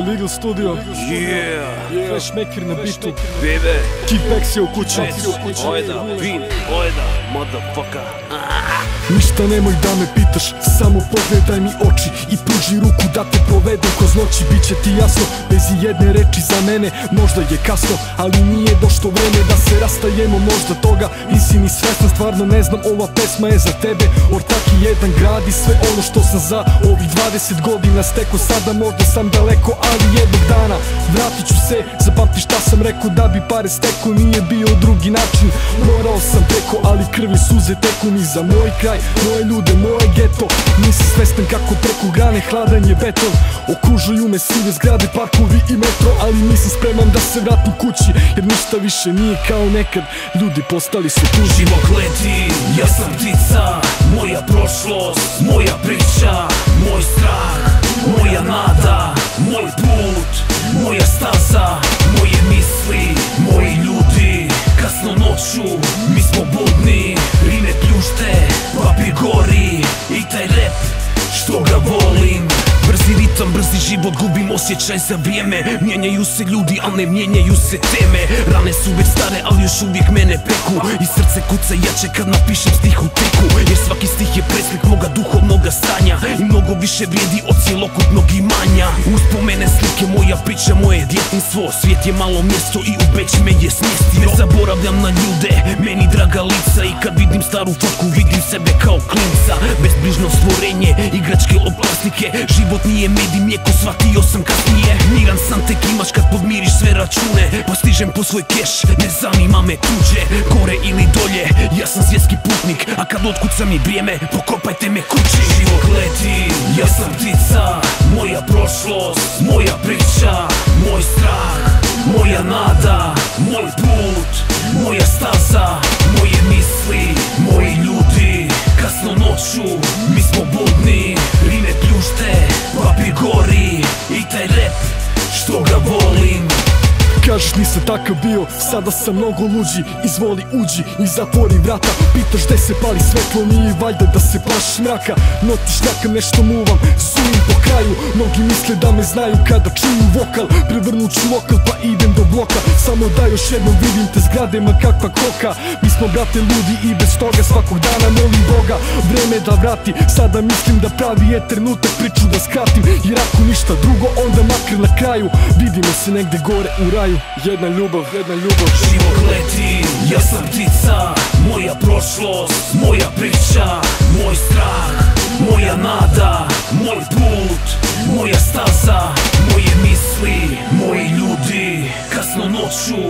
Illegal Studio, Yeah, Flashmaker na bitu, baby, Kickbacks je u kući. Ojda, vin, ojda, motherfucker. Ništa nemoj da me pitaš, samo pogledaj mi oči i pruži ruku da te provedem kroz noći. Biće ti jasno, bez jedne reči za mene. Možda je kasno, ali nije došlo vreme da se rastajemo. Možda toga nisi ni svestan, stvarno ne znam, ova pesma je za tebe. Ortaki jedan grad i sve ono što sam za ovih 20 godina steko. Sada možda sam daleko, ali jednog dana vratit ću se. Zapamti šta sam rekao, da bi pare steko, nije bio drugi način. Morao sam preko, ali krvi suze teku mi za moj kraj, moje ljude, moje geto. Nisam svestan kako preko grane hladan je beton. Okružuju me sive zgrade, parkovi i metro, ali nisam spreman da se vratim kući, jer ništa više nije kao nekad. Ljudi postali su tuži. Život leti, ja sam ptica, moja prošlost, moja priča, moj strah, moja nada, moj put, moja staza, moje misli, moji ljudi. Kasno noću, mi smo budni, rime pljušte, papir gori i taj rap što ga volim. Brzi ritam, brzi život, gubim osjećaj za vrijeme. Mijenjaju se ljudi, al ne mijenjaju se teme. Rane su već stare, ali još uvijek mene peku. I srce kuca jače kad napišem stih u teku, jer svaki stih je preslik moga duhovnoga stanja i mnogo više vrijedi od cjelokupnog imanja. Uspomene, slike, moja priča, moje djetinjstvo. Svijet je malo mjesto i u Beč me je smjestio. Ne zaboravljam na ljude, meni draga lica, i kad vidim staru fotku vidim sebe kao klinca. Bezbrižno stvorenje, igračke od plastike. Život nije med i mlijeko, shvatio sam kasnije. Miran sam tek imaš kad podmiriš sve račune, pa stižem po svoj keš, ne zanima me tuđe. Gore ili dolje, ja sam svjetski putnik, a kad otkuca mi vrijeme, pokopajte me kući. Život leti, ja sam ptica, moja prošlost, moja priča, moj strah, moja nada, moj put, moja staza, moje misli, moji ljudi. Kasno noću, mi smo budni, rime pljušte, papir gori i taj rap što ga volim. Kažeš nisam takav bio, sada sam mnogo luđi. Izvoli uđi i zatvori vrata. Pitaš gde se pali svetlo, nije valjda da se plašiš mraka. Notiš nekam nešto muvam, sujim po kraju. Mnogi misle da me znaju kada čuju vokal. Prevrnut ću lokal pa idem do bloka. Samo da još jednom vidim te zgrade, ma kakva koka. Mi smo brate ludi i bez toga svakog dana molim Boga vreme da vrati. Sada mislim da pravi je trenutak priču da skratim, jer ako ništa drugo onda makar na kraju vidimo se negde gore u raju. Jedna ljubav, jedna ljubav. Život leti, ja sam ptica, moja prošlost, moja priča, moj strah, moja nada, moj put, moja staza, moje misli, moji ljudi. Kasno noću,